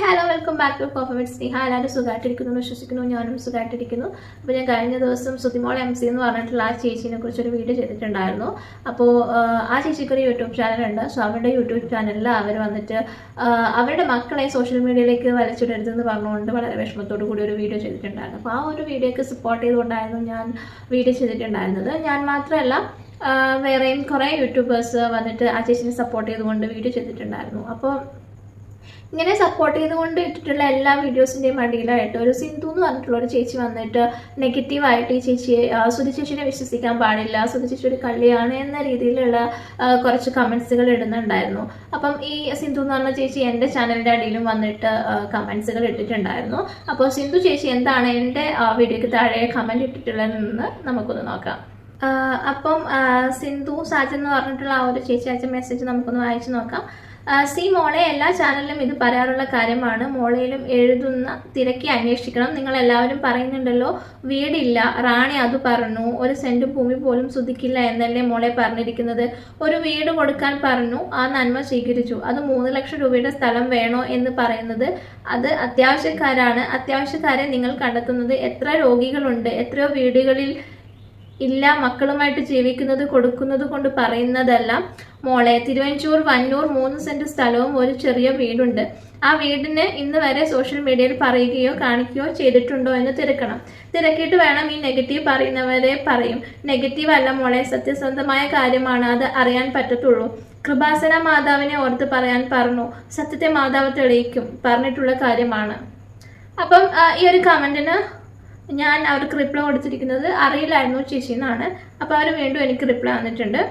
Hello welcome back to coffee with Sneha. എല്ലാവരും സുഖമായിട്ടിരിക്കുന്നു വിശ്വസിക്കുന്നു. ഞാനും സുഖമായിട്ടിരിക്കുന്നു. അപ്പോൾ ഞാൻ കഴിഞ്ഞ ദിവസം സുതിമോൾ MC എന്ന് പറഞ്ഞിട്ടുള്ള ആ ചേച്ചീനെ കുറിച്ചൊരു വീഡിയോ ചെയ്തിട്ടുണ്ടായിരുന്നു. അപ്പോൾ ആ ചേച്ചിക്കൊരു യൂട്യൂബ് ചാനലുണ്ട്. സോ അവരുടെ യൂട്യൂബ് ചാനലിൽ അവർ വന്നിട്ട് അവരുടെ മക്കളെ സോഷ്യൽ മീഡിയയിലേക്ക് വലിച്ചിടരുതെന്ന് പറഞ്ഞുകൊണ്ട് വളരെ വിഷമത്തോടു കൂടി ഒരു വീഡിയോ ചെയ്തിട്ടുണ്ടായിരുന്നു. അപ്പോൾ ആ ഒരു വീഡിയോക്ക് സപ്പോർട്ട് ചെയ്തുകൊണ്ടായിരുന്നു ഞാൻ വീഡിയോ ചെയ്തിട്ടുണ്ടായിരുന്നത്. ഞാൻ മാത്രമല്ല വേറെയും കുറേ യൂട്യൂബേഴ്സ് വന്നിട്ട് ആ ചേച്ചിനെ സപ്പോർട്ട് ചെയ്തുകൊണ്ട് വീഡിയോ ചെയ്തിട്ടുണ്ടായിരുന്നു. അപ്പോൾ ഇങ്ങനെ സപ്പോർട്ട് ചെയ്തുകൊണ്ട് ഇട്ടിട്ടുള്ള എല്ലാ വീഡിയോസിൻ്റെയും അടിയിലായിട്ട് ഒരു സിന്ധു എന്ന് പറഞ്ഞിട്ടുള്ള ഒരു ചേച്ചി വന്നിട്ട് നെഗറ്റീവായിട്ട് ഈ ചേച്ചിയെ സുധി ചേച്ചിനെ വിശ്വസിക്കാൻ പാടില്ല, സുധി ചേച്ചി ഒരു കള്ളിയാണ് എന്ന രീതിയിലുള്ള കുറച്ച് കമൻസുകൾ ഇടുന്നുണ്ടായിരുന്നു. അപ്പം ഈ സിന്ധു എന്ന് പറഞ്ഞ ചേച്ചി എൻ്റെ ചാനലിൻ്റെ അടിയിലും വന്നിട്ട് കമൻസുകൾ ഇട്ടിട്ടുണ്ടായിരുന്നു. അപ്പോൾ സിന്ധു ചേച്ചി എന്താണ് എൻ്റെ വീഡിയോയ്ക്ക് താഴെ കമൻറ്റ് ഇട്ടിട്ടുള്ളതെന്ന് നമുക്കൊന്ന് നോക്കാം. അപ്പം സിന്ധു സാജൻ എന്ന് പറഞ്ഞിട്ടുള്ള ആ ഒരു ചേച്ചി അയച്ച മെസ്സേജ് നമുക്കൊന്ന് വായിച്ചു നോക്കാം. സി മോളെ, എല്ലാ ചാനലിലും ഇത് പറയാറുള്ള കാര്യമാണ്. മോളയിലും എഴുതുന്ന തിരക്കി അന്വേഷിക്കണം. നിങ്ങൾ എല്ലാവരും പറയുന്നുണ്ടല്ലോ വീടില്ല, റാണി അത് പറഞ്ഞു, ഒരു സെന്റ് ഭൂമി പോലും സുധിക്കില്ല എന്നല്ലേ മോളെ പറഞ്ഞിരിക്കുന്നത്. ഒരു വീട് കൊടുക്കാൻ പറഞ്ഞു, ആ നന്മ സ്വീകരിച്ചു. അത് 3 ലക്ഷം രൂപയുടെ സ്ഥലം വേണോ എന്ന് പറയുന്നത് അത് അത്യാവശ്യക്കാരാണ്. അത്യാവശ്യക്കാരെ നിങ്ങൾ കണ്ടെത്തുന്നത്. എത്ര രോഗികളുണ്ട്, എത്രയോ വീടുകളിൽ ഇല്ല, മക്കളുമായിട്ട് ജീവിക്കുന്നത് കൊടുക്കുന്നത് കൊണ്ട് പറയുന്നതല്ല മോളെ. തിരുവഞ്ചൂർ വന്നൂർ 3 സെന്റ് സ്ഥലവും ഒരു ചെറിയ വീടുണ്ട്. ആ വീടിന് ഇന്ന് വരെ സോഷ്യൽ മീഡിയയിൽ പറയുകയോ കാണിക്കുകയോ ചെയ്തിട്ടുണ്ടോ എന്ന് തിരക്കണം. തിരക്കിയിട്ട് വേണം ഈ നെഗറ്റീവ് പറയുന്നവരെ പറയും. നെഗറ്റീവ് അല്ല മോളെ, സത്യസന്ധമായ കാര്യമാണ്, അത് അറിയാൻ പറ്റത്തുള്ളൂ. കൃപാസന മാതാവിനെ ഓർത്ത് പറയാൻ പറഞ്ഞു. സത്യത്തെ മാതാവ് തെളിയിക്കും, പറഞ്ഞിട്ടുള്ള കാര്യമാണ്. അപ്പം ഈ ഒരു കമന്റിന് ഞാൻ അവർക്ക് റിപ്ലൈ കൊടുത്തിരിക്കുന്നത് അറിയില്ലായിരുന്നു ചേച്ചി എന്നാണ്. അപ്പോൾ അവർ വീണ്ടും എനിക്ക് റിപ്ലൈ വന്നിട്ടുണ്ട്.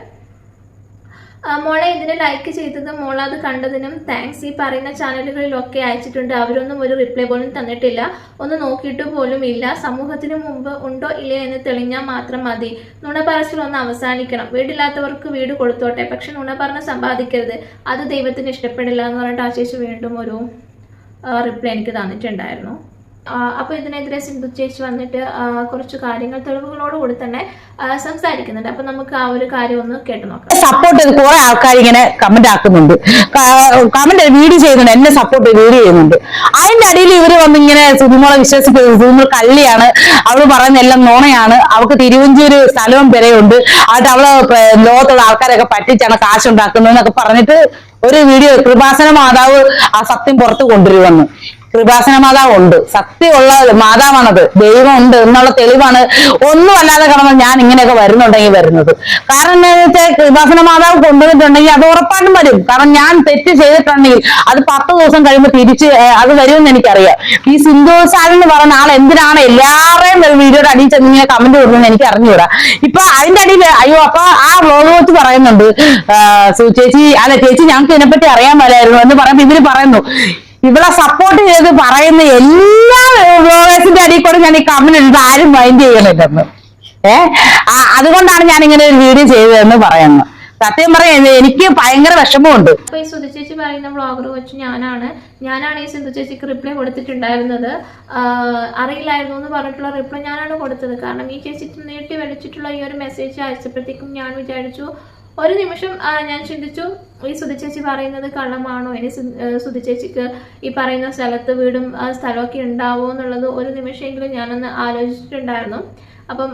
മോളെ, ഇതിന് ലൈക്ക് ചെയ്തതും മോളത് കണ്ടതിനും താങ്ക്സ്. ഈ പറയുന്ന ചാനലുകളിലൊക്കെ അയച്ചിട്ടുണ്ട്, അവരൊന്നും ഒരു റിപ്ലൈ പോലും തന്നിട്ടില്ല, ഒന്ന് നോക്കിയിട്ട് പോലും ഇല്ല. സമൂഹത്തിന് മുമ്പ് ഉണ്ടോ ഇല്ലേ എന്ന് തെളിഞ്ഞാൽ മാത്രം മതി. നുണ പറച്ചിലൊന്ന് അവസാനിക്കണം. വീടില്ലാത്തവർക്ക് വീട് കൊടുത്തോട്ടെ, പക്ഷെ നുണ പറഞ്ഞ് സമ്പാദിക്കരുത്, അത് ദൈവത്തിന് ഇഷ്ടപ്പെടില്ല എന്ന് പറഞ്ഞിട്ട് ആ ചേച്ചി വീണ്ടും ഒരു റിപ്ലൈ എനിക്ക് തന്നിട്ടുണ്ടായിരുന്നു. അപ്പോൾ ഇതിനെതിരെ സിന്ധു ചേച്ചി വന്നിട്ട് കുറച്ച് കാര്യങ്ങൾ തെളിവുകളോടുകൂടി തന്നെ സംസാരിക്കുന്നുണ്ട്. അപ്പൊ നമുക്ക് ആ ഒരു കാര്യം ഒന്ന് കേട്ടു നോക്കാം. സപ്പോർട്ട് ചെയ്ത് കുറെ ആൾക്കാർ ഇങ്ങനെ കമന്റ് ആക്കുന്നുണ്ട്, കമന്റ് വീഡിയോ ചെയ്യുന്നുണ്ട്, എന്നെ സപ്പോർട്ട് ചെയ്ത് വീഡിയോ ചെയ്യുന്നുണ്ട്. അതിന്റെ അടിയിൽ ഇവര് വന്ന് ഇങ്ങനെ സുതിമോളെ വിശ്വസിക്കുന്നത് സുതിമോൾ കള്ളിയാണ്, അവള് പറയുന്ന എല്ലാം നുണയാണ്, അവൾക്ക് തിരുവഞ്ചൂര് സ്ഥലവും പെരയുണ്ട്, എന്നിട്ട് അവള് ലോകത്തുള്ള ആൾക്കാരൊക്കെ പറ്റിച്ചാണ് കാശുണ്ടാക്കുന്നതെന്നൊക്കെ പറഞ്ഞിട്ട് ഒരു വീഡിയോ കൃപാസന മാതാവ് ആ സത്യം പുറത്ത് കൊണ്ടുവരുമെന്ന്. കൃപാസന മാതാവ് ഉണ്ട്, സത്യമുള്ള മാതാവാണത്, ദൈവം ഉണ്ട് എന്നുള്ള തെളിവാണ്. ഒന്നും അല്ലാതെ കിടന്ന് ഞാൻ ഇങ്ങനെയൊക്കെ വരുന്നുണ്ടെങ്കിൽ വരുന്നത്. കാരണം എന്താണെന്ന് വെച്ചാൽ കൃപാസന മാതാവ് കൊണ്ടുവന്നിട്ടുണ്ടെങ്കിൽ അത് ഉറപ്പായിട്ടും വരും. കാരണം ഞാൻ തെറ്റ് ചെയ്തിട്ടുണ്ടെങ്കിൽ അത് 10 ദിവസം കഴിയുമ്പോൾ തിരിച്ച് അത് വരുമെന്ന് എനിക്കറിയാം. ഈ സിന്ധു സാജൻ എന്ന് പറഞ്ഞ ആൾ എന്തിനാണ് എല്ലാവരുടെയും വീഡിയോയുടെ അടിയിൽ ചെന്ന് ഇങ്ങനെ കമന്റ് കൊടുക്കുന്നത് എനിക്ക് അറിഞ്ഞുകൂടാ. ഇപ്പൊ അതിന്റെ അടിയിൽ അയ്യോ, അപ്പൊ ആ വ്ളോഗ് വെച്ച് പറയുന്നുണ്ട് ചേച്ചി, അല്ല ചേച്ചി ഞങ്ങൾക്ക് ഇതിനെപ്പറ്റി അറിയാൻ മേലായിരുന്നു എന്ന് പറയുമ്പോൾ ഇവര് പറയുന്നു ഇവളെ സപ്പോർട്ട് ചെയ്ത് പറയുന്ന എല്ലാ വ്ളോഗേഴ്സിന്റെ അടിയിൽ കൂടെ ഞാൻ ഈ കമന്റ് എടുത്ത് ആരും മൈൻഡ് ചെയ്യണില്ലെന്ന്. അതുകൊണ്ടാണ് ഞാൻ ഇങ്ങനെ ഒരു വീഡിയോ ചെയ്തതെന്ന് പറയുന്നത്. സത്യം പറയുന്നത് എനിക്ക് ഭയങ്കര വിഷമമുണ്ട്. അപ്പൊ ഈ സുധി ചേച്ചി പറയുന്ന വ്ളോഗർ വെച്ച് ഞാനാണ് ഈ സിന്ധു ചേച്ചിക്ക് റിപ്ലൈ കൊടുത്തിട്ടുണ്ടായിരുന്നത്. അറിയില്ലായിരുന്നു എന്ന് പറഞ്ഞിട്ടുള്ള റിപ്ലൈ ഞാനാണ് കൊടുത്തത്. കാരണം ഈ ചേച്ചി നീട്ടി വലിച്ചിട്ടുള്ള ഈ ഒരു മെസ്സേജ് അയച്ചപ്പോഴത്തേക്കും ഞാൻ വിചാരിച്ചു, ഒരു നിമിഷം ഞാൻ ചിന്തിച്ചു, ഈ സുധി ചേച്ചി പറയുന്നത് കള്ളമാണോ, ഇനി സുധി ചേച്ചിക്ക് ഈ പറയുന്ന സ്ഥലത്ത് വീടും സ്ഥലമൊക്കെ ഉണ്ടാവോ എന്നുള്ളത് ഒരു നിമിഷമെങ്കിലും ഞാനൊന്ന് ആലോചിച്ചിട്ടുണ്ടായിരുന്നു. അപ്പം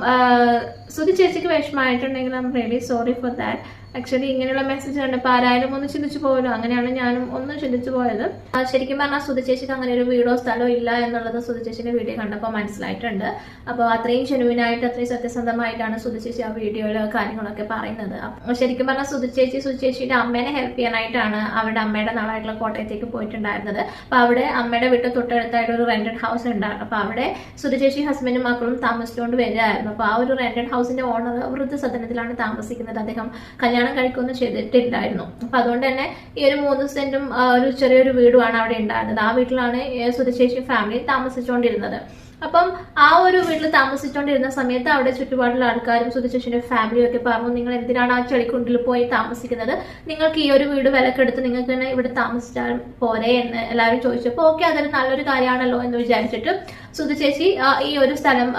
സുധി ചേച്ചിക്ക് വിഷമമായിട്ടുണ്ടെങ്കിൽ I am really sorry for that. Actually ഇങ്ങനെയുള്ള മെസ്സേജ് കണ്ടപ്പോൾ ആരായാലും ഒന്ന് ചിന്തിച്ചു പോയല്ലോ, അങ്ങനെയാണ് ഞാനും ഒന്ന് ചിന്തിച്ചു പോയത്. ശരിക്കും പറഞ്ഞാൽ സുധി ചേച്ചിക്ക് അങ്ങനെ ഒരു വീടോ സ്ഥലമോ ഇല്ല എന്നുള്ളത് സുധി ചേച്ചിന്റെ വീഡിയോ കണ്ടപ്പോൾ മനസ്സിലായിട്ടുണ്ട്. അപ്പോൾ അത്രയും ജെനുവിനായിട്ട് അത്രയും സത്യസന്ധമായിട്ടാണ് സുധി ചേച്ചി ആ വീഡിയോയിൽ കാര്യങ്ങളൊക്കെ പറയുന്നത്. ശരിക്കും പറഞ്ഞാൽ സുധി ചേച്ചിയുടെ അമ്മേനെ ഹെൽപ്പ് ചെയ്യാനായിട്ടാണ് അവരുടെ അമ്മയുടെ നാളായിട്ടുള്ള കോട്ടയത്തേക്ക് പോയിട്ടുണ്ടായിരുന്നത്. അപ്പോൾ അവിടെ അമ്മയുടെ വീട്ടിൽ തൊട്ടടുത്തായിട്ട് ഒരു റെന്റഡ് ഹൗസ് ഉണ്ടായിരുന്നു. അപ്പോൾ അവിടെ സുധി ചേച്ചി ഹസ്ബൻഡും മക്കളും താമസിച്ചുകൊണ്ട് വരികയായിരുന്നു. അപ്പോൾ ആ ഒരു റെന്റഡ് ഹൗസിന്റെ ഓണർ വൃദ്ധസദനത്തിലാണ് താമസിക്കുന്നത്. അദ്ദേഹം കല്യാണം കഴിക്കൊന്നും ചെയ്തിട്ടുണ്ടായിരുന്നു. അപ്പൊ അതുകൊണ്ട് തന്നെ ഈ ഒരു 3 സെന്റും ഒരു ചെറിയൊരു വീടുമാണ് അവിടെ ഉണ്ടായിരുന്നത്. ആ വീട്ടിലാണ് സുധി ചേച്ചി ഫാമിലി താമസിച്ചുകൊണ്ടിരുന്നത്. അപ്പം ആ ഒരു വീട്ടിൽ താമസിച്ചുകൊണ്ടിരുന്ന സമയത്ത് അവിടെ ചുറ്റുപാടുള്ള ആൾക്കാരും സുധി ചേച്ചിയുടെ ഫാമിലിയും ഒക്കെ പറഞ്ഞു, നിങ്ങൾ എന്തിനാണ് ആ ചെളിക്കുണ്ടിൽ പോയി താമസിക്കുന്നത്, നിങ്ങൾക്ക് ഈ ഒരു വീട് വിലക്കെടുത്ത് നിങ്ങൾക്ക് തന്നെ ഇവിടെ താമസിച്ചാൽ പോരെ എന്ന് എല്ലാവരും ചോദിച്ചപ്പോൾ ഓക്കെ, അതൊരു നല്ലൊരു കാര്യമാണല്ലോ എന്ന് വിചാരിച്ചിട്ട് സുധി ചേച്ചി ഈ ഒരു സ്ഥലം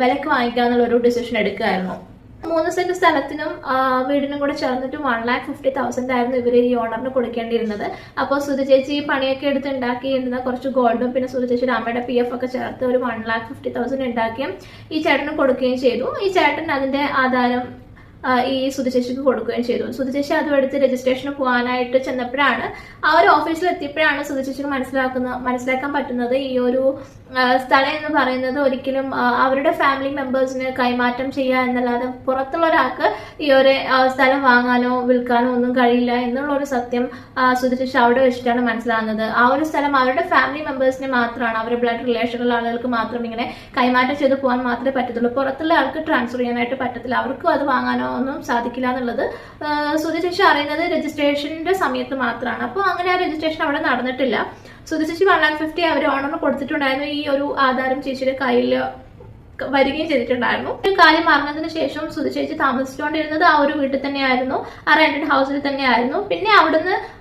വിലക്ക് വാങ്ങിക്കാന്നുള്ള ഒരു ഡിസിഷൻ എടുക്കുകയായിരുന്നു. 3 സെന്റ് സ്ഥലത്തിനും വീടിനും കൂടെ ചേർന്നിട്ട് 1,50,000 ആയിരുന്നു ഇവർ ഈ ഓണറിന് കൊടുക്കേണ്ടിയിരുന്നത്. അപ്പോൾ സുധ ചേച്ചി പണിയൊക്കെ എടുത്ത് ഉണ്ടാക്കിയിരുന്ന കുറച്ച് ഗോൾഡും പിന്നെ സുധ ചേച്ചിയുടെ അമ്മയുടെ PF ഒക്കെ ചേർത്ത് ഒരു 1,50,000 ഉണ്ടാക്കിയും ഈ ചേട്ടന് കൊടുക്കുകയും ചെയ്തു. ഈ ചേട്ടൻ അതിന്റെ ആധാരം ഈ സുധ ചേച്ചിക്ക് കൊടുക്കുകയും ചെയ്തു. സുധ ചേച്ചി അതും എടുത്ത് രജിസ്ട്രേഷന് പോകാനായിട്ട് ചെന്നപ്പോഴാണ് ആ ഒരു ഓഫീസിൽ എത്തിയപ്പോഴാണ് സുധ ചേച്ചിക്ക് മനസ്സിലാക്കാൻ പറ്റുന്നത് ഈ ഒരു സ്ഥലം എന്ന് പറയുന്നത് ഒരിക്കലും അവരുടെ ഫാമിലി മെമ്പേഴ്സിന് കൈമാറ്റം ചെയ്യുക എന്നല്ലാതെ പുറത്തുള്ള ഒരാൾക്ക് ഈ ഒരു സ്ഥലം വാങ്ങാനോ വിൽക്കാനോ ഒന്നും കഴിയില്ല എന്നുള്ള ഒരു സത്യം സുധ ചേച്ചി അവിടെ വെച്ചിട്ടാണ് മനസ്സിലാകുന്നത്. ആ ഒരു സ്ഥലം അവരുടെ ഫാമിലി മെമ്പേഴ്സിന് മാത്രമാണ്, അവരുടെ ബ്ലഡ് റിലേഷനുള്ള ആളുകൾക്ക് മാത്രം ഇങ്ങനെ കൈമാറ്റം ചെയ്ത് പോകാൻ മാത്രമേ പറ്റത്തുള്ളൂ. പുറത്തുള്ള ആൾക്ക് ട്രാൻസ്ഫർ ചെയ്യാനായിട്ട് പറ്റത്തില്ല, അവർക്കും അത് വാങ്ങാനോ ഒന്നും സാധിക്കില്ല എന്നുള്ളത് സുധ ചേച്ചി അറിയുന്നത് രജിസ്ട്രേഷന്റെ സമയത്ത് മാത്രമാണ്. അപ്പോൾ അങ്ങനെ ആ രജിസ്ട്രേഷൻ അവിടെ നടന്നിട്ടില്ല. സുധ ചേച്ചി 1,50,000 അവർ ഓണറിന് കൊടുത്തിട്ടുണ്ടായിരുന്നു. ഈ ഒരു ആധാരം ചേച്ചിയുടെ കയ്യിൽ വരികയും ചെയ്തിട്ടുണ്ടായിരുന്നു. ഒരു കാര്യം അറിഞ്ഞതിന് ശേഷം സുധ ചേച്ചി താമസിച്ചുകൊണ്ടിരുന്നത് ആ ഒരു വീട്ടിൽ തന്നെയായിരുന്നു, ആ റെന്റഡ് ഹൗസിൽ തന്നെയായിരുന്നു. പിന്നെ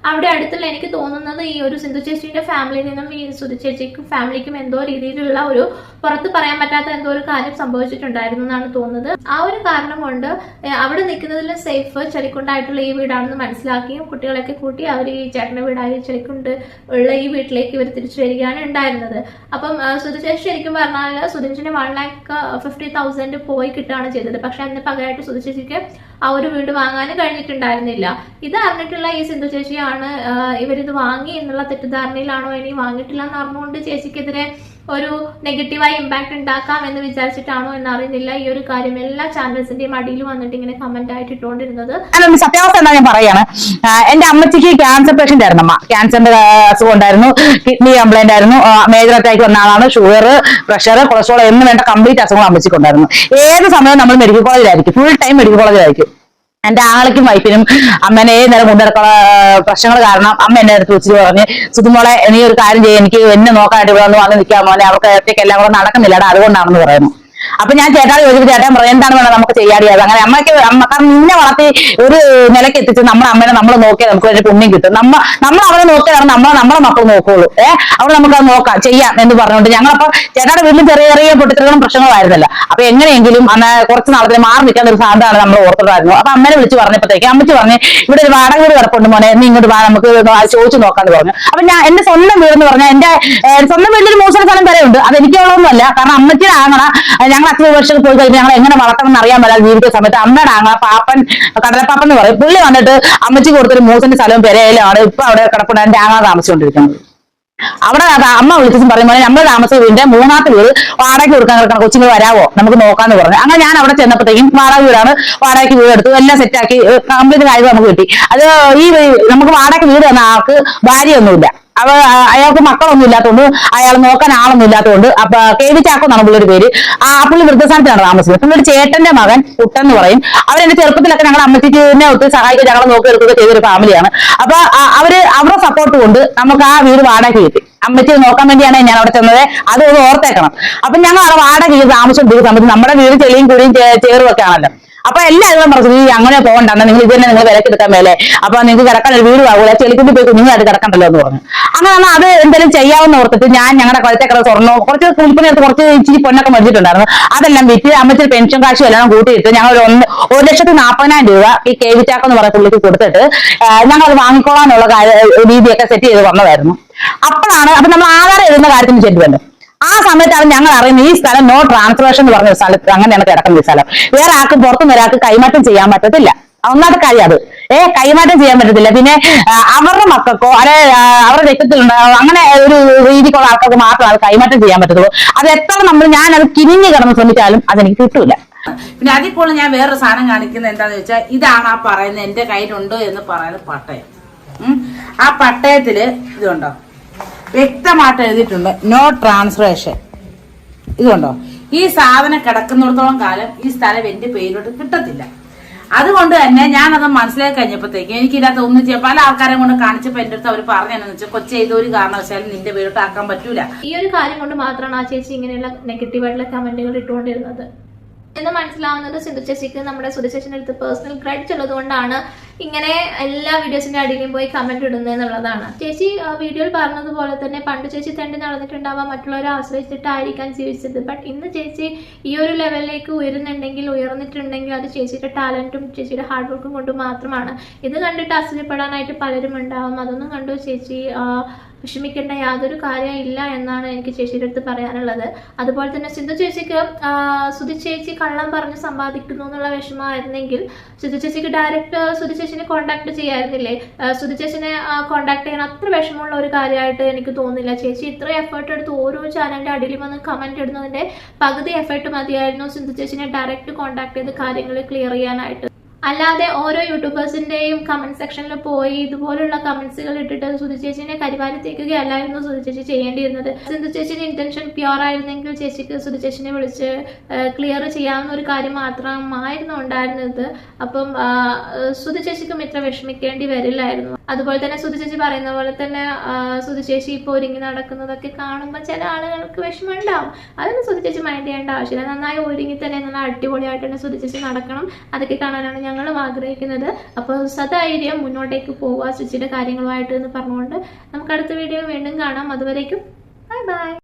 അവിടെ അടുത്തുള്ള എനിക്ക് തോന്നുന്നത് ഈ ഒരു സിന്ധു ചേച്ചിയുടെ ഫാമിലിയിൽ നിന്നും ഈ സുധ ചേച്ചിക്കും ഫാമിലിക്കും എന്തോ രീതിയിലുള്ള ഒരു പുറത്ത് പറയാൻ പറ്റാത്ത എന്തോ ഒരു കാര്യം സംഭവിച്ചിട്ടുണ്ടായിരുന്നു എന്നാണ് തോന്നുന്നത്. ആ ഒരു കാരണം കൊണ്ട് അവിടെ നിൽക്കുന്നതിലും സേഫ് ചെളിക്കുണ്ടായിട്ടുള്ള ഈ വീടാണെന്ന് മനസ്സിലാക്കിയും കുട്ടികളൊക്കെ കൂട്ടി അവർ ഈ ചേട്ടന്റെ വീടായി ചെളിക്കുണ്ട് ഉള്ള ഈ വീട്ടിലേക്ക് ഇവർ തിരിച്ചു വരികയാണ് ഉണ്ടായിരുന്നത്. അപ്പം സുധ ചേച്ചി ശരിക്കും പറഞ്ഞാൽ സുധേഷിന്റെ 1,50,000 പോയി കിട്ടുകയാണ് ചെയ്തത്. പക്ഷെ അതിന് പകരമായിട്ട് സുധ ചേച്ചിക്ക് ആ ഒരു വീട് വാങ്ങാൻ കഴിഞ്ഞിട്ടുണ്ടായിരുന്നില്ല. ഇത് അറിഞ്ഞിട്ടുള്ള ഈ സിന്ധു ചേച്ചിയാണ് ഇവരിത് വാങ്ങി എന്നുള്ള തെറ്റിദ്ധാരണയിലാണോ ഇനി വാങ്ങിയിട്ടില്ല എന്ന് അറിഞ്ഞുകൊണ്ട് ചേച്ചിക്കെതിരെ ഒരു നെഗറ്റീവായി ഇമ്പാക്ട് ഉണ്ടാക്കാം എന്ന് വിചാരിച്ചിട്ടാണോ എന്നറിയുന്നില്ല ഈ ഒരു കാര്യം എല്ലാ ചാനൽസിന്റെയും അടിയിൽ വന്നിട്ട് ഇങ്ങനെ കമന്റ് ആയിട്ട് ഇട്ടുകൊണ്ടിരുന്നത്. സത്യാവസ്ഥ എന്താ ഞാൻ പറയാണ്, എന്റെ അമ്മച്ചിക്ക് ക്യാൻസർ പേഷ്യന്റ് ആയിരുന്നു. അമ്മ ക്യാൻസറിന്റെ അസുഖം ഉണ്ടായിരുന്നു, കിഡ്നി കംപ്ലൈന്റ് ആയിരുന്നു, മേജർ അറ്റാക്ക് വന്ന ആളാണ്. ഷുഗർ, പ്രഷർ, കൊളസ്ട്രോൾ എന്ന് വേണ്ട കംപ്ലീറ്റ് അസുഖങ്ങൾ അമ്മച്ചിക്ക് ഉണ്ടായിരുന്നു. ഏത് സമയവും നമ്മൾ മെഡിക്കൽ കോളേജിലായിരിക്കും, ഫുൾ ടൈം മെഡിക്കൽ കോളേജിലായിരിക്കും. എന്റെ ആളയ്ക്കും വൈഫിനും അമ്മേനെ ഏത് നേരം കൊണ്ടിടക്കുള്ള പ്രശ്നങ്ങൾ കാരണം അമ്മ എന്നെ അടുത്ത് വെച്ചിട്ട് പറഞ്ഞ്, സുധുമോളെ നീ ഒരു കാര്യം ചെയ്യും, എനിക്ക് എന്നെ നോക്കാനായിട്ട് ഇവിടെ വന്ന് നിൽക്കാൻ മോനെ, അവർക്ക് ഒറ്റയ്ക്ക് എല്ലാം കൂടെ നടക്കുന്നില്ലടാ, അതുകൊണ്ടാണെന്ന് പറയുന്നു. അപ്പൊ ഞാൻ ചേട്ടാ ചോദിച്ചപ്പോൾ ചേട്ടൻ പറയും എന്താണ് വേണം നമുക്ക് ചെയ്യാടിയത്. അങ്ങനെ കാരണം നിന്നെ വളർത്തി ഒരു നിലയ്ക്ക് എത്തിച്ച് നമ്മുടെ അമ്മേനെ നമ്മൾ നോക്കിയാൽ നമുക്ക് ഒരു പുണ്യം കിട്ടും. നമ്മൾ അവരെ നോക്കിയാണ് നമ്മളെ മക്കൾ നോക്കുള്ളൂ. അവിടെ നമുക്ക് അത് നോക്കാം ചെയ്യാം എന്ന് പറഞ്ഞുകൊണ്ട് ഞങ്ങളപ്പോ ചേട്ടായുടെ വീട്ടിൽ ചെറിയ ചെറിയ പൊട്ടിത്തെറികളും പ്രശ്നങ്ങളായിരുന്നല്ലോ. അപ്പൊ എങ്ങനെയെങ്കിലും അന്ന് കുറച്ച് നാളത്തിന് മാറി നിൽക്കാൻ ഒരു സാധനമാണ് നമ്മൾ ഓർത്തിട്ടായിരുന്നു. അപ്പൊ അമ്മേനെ വിളിച്ച് പറഞ്ഞപ്പോഴത്തേക്ക് അമ്മച്ചി പറഞ്ഞ് ഇവിടെ ഒരു വാടക വീട് കിടപ്പുണ്ട് മോനെ, നീ ഇങ്ങോട്ട് നമുക്ക് ചോദിച്ചു നോക്കാന്ന് പറഞ്ഞു. അപ്പൊ ഞാൻ എന്റെ സ്വന്തം വീടെന്ന് പറഞ്ഞാൽ എന്റെ സ്വന്തം വീട്ടിൽ 3 സ്ഥലം വരെയുണ്ട്. അത് എനിക്കുള്ളതൊന്നുമല്ല, കാരണം അമ്മച്ചിയുടെ ആങ്ങള ഞങ്ങൾ 10 വർഷം പോയി കഴിഞ്ഞാൽ ഞങ്ങൾ എങ്ങനെ വളർത്തണം എന്ന് അറിയാൻ പറ്റാതെ ജീവിക്കുന്ന സമയത്ത് അമ്മയുടെ ആങ്ങള പാപ്പൻ, കടലപ്പാപ്പൻ എന്ന് പറയും, പുള്ളി വന്നിട്ട് അമ്മച്ചി കൊടുത്തൊരു 3 സെന്റ് സ്ഥലവും പെരയിലാണ് ഇപ്പൊ അവിടെ കിടപ്പുണ്ട് എന്റെ ആങ്ങള താമസിച്ചുകൊണ്ടിരിക്കുന്നത്. അവിടെ അമ്മ വിളിച്ചും പറയുമ്പോൾ നമ്മൾ താമസിച്ച വീടിന്റെ 3ാമത്തെ വീട് വാടകയ്ക്ക് കൊടുക്കാൻ കിടക്കണം, കൊച്ചുങ്ങൾ വരാവോ നമുക്ക് നോക്കാന്ന് പറഞ്ഞു. അങ്ങനെ ഞാൻ അവിടെ ചെന്നപ്പോഴത്തേക്കും വാടക വീടാണ്, വാടകയ്ക്ക് വീട് എടുത്തു, എല്ലാം സെറ്റാക്കി കംപ്ലീറ്റ് കാര്യം നമുക്ക് കിട്ടി. അത് ഈ നമുക്ക് വാടകയ്ക്ക് വീട് തന്ന ആൾക്ക് ഭാര്യയൊന്നുമില്ല, അയാൾക്ക് മക്കളൊന്നും ഇല്ലാത്തതുകൊണ്ട് അയാൾ നോക്കാൻ ആളൊന്നും ഇല്ലാത്തതുകൊണ്ട് അപ്പൊ KV ചാക്കോ എന്നാണ് പുള്ളിയുടെ പേര്. ആ പുള്ളി വൃദ്ധസ്ഥാനത്താണ് താമസിക്കുന്നത്. പുള്ളിയുടെ ചേട്ടന്റെ മകൻ കുട്ടൻ എന്ന് പറയും. അവരെന്റെ ചെറുപ്പത്തിലൊക്കെ ഞങ്ങളുടെ അമ്മച്ചിനെ ഒത്തിരി സഹായിക്കുക, ഞങ്ങളെ നോക്കി എടുക്കുകയൊക്കെ ചെയ്തൊരു ഫാമിലിയാണ്. അപ്പൊ അവരുടെ സപ്പോർട്ട് കൊണ്ട് നമുക്ക് ആ വീട് വാടക കിട്ടി. അമ്മച്ചി നോക്കാൻ വേണ്ടിയാണ് ഞാൻ അവിടെ ചെന്നത്, അത് ഓർത്തേക്കണം. അപ്പൊ ഞങ്ങൾ അവിടെ വാടക താമസിച്ചുകൊണ്ടിരിക്കുന്ന സമയത്ത് നമ്മുടെ വീട് ചെളിയും കുഴിയും ചേറും ഒക്കെ ആണല്ലോ. അപ്പൊ എല്ലാവരും പറഞ്ഞു ഈ അങ്ങനെ പോകണ്ട, നിങ്ങൾ ഇത് തന്നെ നിങ്ങൾ വിലക്ക് എടുക്കാൻ മേലെ, അപ്പൊ നിങ്ങൾക്ക് കിടക്കാൻ ഒരു വീട് ആകൂല, ചെളിക്കുണ്ടി പോയി കുഞ്ഞുങ്ങളായിട്ട് കിടക്കണ്ടല്ലോ എന്ന് പറഞ്ഞു. അങ്ങനെ അത് എന്തെങ്കിലും ചെയ്യാമെന്ന് ഓർത്തിട്ട് ഞാൻ ഞങ്ങളുടെ കൊലത്തേക്കുള്ള സ്വർണ്ണവും കുറച്ച് കൂലിപ്പണിയെടുത്ത് കുറച്ച് ഇച്ചിരി പൊന്നൊക്കെ മേടിച്ചിട്ടുണ്ടായിരുന്നു. അതെല്ലാം വിറ്റ് അമ്മച്ചി പെൻഷൻ കാശും എല്ലാം കൂട്ടിയിട്ട് ഞങ്ങൾ 1,40,000 രൂപ ഈ KV ചാക്കോ എന്ന് പറയുന്ന പുള്ളിക്ക് കൊടുത്തിട്ട് ഞങ്ങൾ അത് വാങ്ങിക്കോളാനുള്ള രീതിയൊക്കെ സെറ്റ് ചെയ്ത് വന്നതായിരുന്നു. അപ്പോഴാണ് അപ്പൊ നമ്മൾ ആധാരം എഴുതുന്ന കാര്യത്തിന് ചെല്ലുമല്ലോ. ആ സമയത്താണ് ഞങ്ങൾ അറിയുന്നത് ഈ സ്ഥലം നോ ട്രാൻസ്ഫറേഷൻ എന്ന് പറഞ്ഞ സ്ഥലത്ത് അങ്ങനെയാണ് കിടക്കുന്ന ഈ സ്ഥലം. വേറെ ആർക്കും പുറത്തുനിന്ന് ഒരാൾക്ക് കൈമാറ്റം ചെയ്യാൻ പറ്റത്തില്ല. ഒന്നാമത്തെ കാര്യം അത് കൈമാറ്റം ചെയ്യാൻ പറ്റത്തില്ല. പിന്നെ അവരുടെ മക്കൾക്കോ അല്ലെ അവരുടെ രക്തത്തിലുണ്ടോ അങ്ങനെ ഒരു രീതിക്കുള്ള ആൾക്കാർക്ക് മാത്രമാണ് കൈമാറ്റം ചെയ്യാൻ പറ്റത്തുള്ളൂ. അത് എത്ര ഞാനത് കിനിഞ്ഞ് കിടന്ന് ശ്രമിച്ചാലും അതെനിക്ക് കിട്ടൂല. പിന്നെ അതിൽ കൂടുതൽ ഞാൻ വേറൊരു സാധനം കാണിക്കുന്നത് എന്താന്ന് വെച്ചാൽ ഇതാണ് ആ പറയുന്നത് എന്റെ കയ്യിലുണ്ട് എന്ന് പറയുന്നത് പട്ടയം. ആ പട്ടയത്തില് ഇതുണ്ടോ വ്യക്തമായിട്ട് എഴുതിയിട്ടുണ്ട് നോ ട്രാൻസ്ഫറേഷൻ. ഇതുണ്ടോ ഈ സാധനം കിടക്കുന്നിടത്തോളം കാലം ഈ സ്ഥലം എന്റെ പേരിലോട്ട് കിട്ടത്തില്ല. അതുകൊണ്ട് തന്നെ ഞാനത് മനസ്സിലാക്കി കഴിഞ്ഞപ്പോഴത്തേക്ക് എനിക്കിതിനകത്ത് ഒന്നും ചെയ്യാം. പല ആൾക്കാരെ കൊണ്ട് കാണിച്ചപ്പോ എന്റെ അടുത്ത് അവർ പറഞ്ഞതെന്ന് വെച്ചാൽ കൊച്ചെ ഇതൊരു കാരണവശാലും നിന്റെ പേരിലോട്ട് ആക്കാൻ പറ്റൂല. ഈ ഒരു കാര്യം കൊണ്ട് മാത്രമാണ് ആ ചേച്ചി ഇങ്ങനെയുള്ള നെഗറ്റീവായിട്ടുള്ള കമന്റുകൾ ഇട്ടുകൊണ്ടിരുന്നത് എന്ന് മനസ്സിലാവുന്നത്. സിന്ധു ചേച്ചിക്ക് നമ്മുടെ സുധ ചേച്ചിന്റെ അടുത്ത് പേഴ്സണൽ ക്രെഡിറ്റ് ഉള്ളത് കൊണ്ടാണ് ഇങ്ങനെ എല്ലാ വീഡിയോസിന്റെ അടിയിലും പോയി കമന്റ് ഇടുന്നത് എന്നുള്ളതാണ്. ചേച്ചി വീഡിയോയിൽ പറഞ്ഞതുപോലെ തന്നെ പണ്ട് ചേച്ചി തെണ്ടി നടന്നിട്ടുണ്ടാവാം, മറ്റുള്ളവരെ ആശ്രയിച്ചിട്ടായിരിക്കാം ജീവിച്ചത്. ബട്ട് ഇന്ന് ചേച്ചി ഈ ഒരു ലെവലിലേക്ക് ഉയർന്നിട്ടുണ്ടെങ്കിൽ അത് ചേച്ചിയുടെ ടാലന്റും ചേച്ചിയുടെ ഹാർഡ് വർക്കും കൊണ്ട് മാത്രമാണ്. ഇത് കണ്ടിട്ട് അസൂയപ്പെടാനായിട്ട് പലരും ഉണ്ടാവും. അതൊന്നും കണ്ടു ചേച്ചി വിഷമിക്കേണ്ട യാതൊരു കാര്യം ഇല്ല എന്നാണ് എനിക്ക് ചേച്ചിയുടെ അടുത്ത് പറയാനുള്ളത്. അതുപോലെ തന്നെ സിന്ധു ചേച്ചിക്ക് സുധി ചേച്ചി കള്ളം പറഞ്ഞ് സമ്പാദിക്കുന്നു എന്നുള്ള വിഷമമായിരുന്നെങ്കിൽ സുധി ചേച്ചിക്ക് ഡയറക്റ്റ് സുധി ചേച്ചിനെ കോൺടാക്ട് ചെയ്യായിരുന്നില്ലേ? സുധി ചേച്ചിനെ കോൺടാക്ട് ചെയ്യാൻ അത്ര വിഷമമുള്ള ഒരു കാര്യമായിട്ട് എനിക്ക് തോന്നുന്നില്ല. ചേച്ചി ഇത്ര എഫേർട്ട് എടുത്ത് ഓരോ ചാനലിന്റെ അടിയിൽ വന്ന് കമന്റ് ഇടുന്നതിന്റെ പകുതി എഫേർട്ട് മതിയായിരുന്നു സിന്ധു ചേച്ചിനെ ഡയറക്റ്റ് കോൺടാക്ട് ചെയ്ത് കാര്യങ്ങൾ ക്ലിയർ ചെയ്യാനായിട്ട്. അല്ലാതെ ഓരോ യൂട്യൂബേഴ്സിന്റെയും കമന്റ് സെക്ഷനിൽ പോയി ഇതുപോലുള്ള കമന്റ്സുകൾ ഇട്ടിട്ട് സുധി ചേച്ചിനെ കരിവാരി തേക്കുകയല്ലായിരുന്നു സുധി ചേച്ചി ചെയ്യേണ്ടിയിരുന്നത്. സിന്ധു ചേച്ചിന്റെ ഇന്റൻഷൻ പ്യുവർ ആയിരുന്നെങ്കിൽ ചേച്ചിക്ക് സുധി ചേച്ചിനെ വിളിച്ച് ക്ലിയർ ചെയ്യാവുന്ന ഒരു കാര്യം മാത്രമായിരുന്നു ഉണ്ടായിരുന്നത്. അപ്പം സുധി ചേച്ചിക്കും ഇത്ര വിഷമിക്കേണ്ടി വരില്ലായിരുന്നു. അതുപോലെ തന്നെ സുധി ചേച്ചി പറയുന്ന പോലെ തന്നെ സുധി ചേച്ചി ഇപ്പോൾ ഒരുങ്ങി നടക്കുന്നതൊക്കെ കാണുമ്പോൾ ചില ആളുകൾക്ക് വിഷമമുണ്ടാവും. അതൊന്നും സുധി ചേച്ചി മൈൻഡ് ചെയ്യേണ്ട ആവശ്യമില്ല. നന്നായി ഒരുങ്ങി തന്നെ നല്ല അടിപൊളിയായിട്ട് തന്നെ സുധി ചേച്ചി നടക്കണം. അതൊക്കെ കാണാനാണ് ഞങ്ങളും ആഗ്രഹിക്കുന്നത്. അപ്പോൾ സധൈര്യം മുന്നോട്ടേക്ക് പോവുക ചേച്ചിയുടെ കാര്യങ്ങളുമായിട്ട് എന്ന് പറഞ്ഞുകൊണ്ട് നമുക്ക് അടുത്ത വീഡിയോയിൽ വീണ്ടും കാണാം. അതുവരേക്കും ബൈ ബൈ.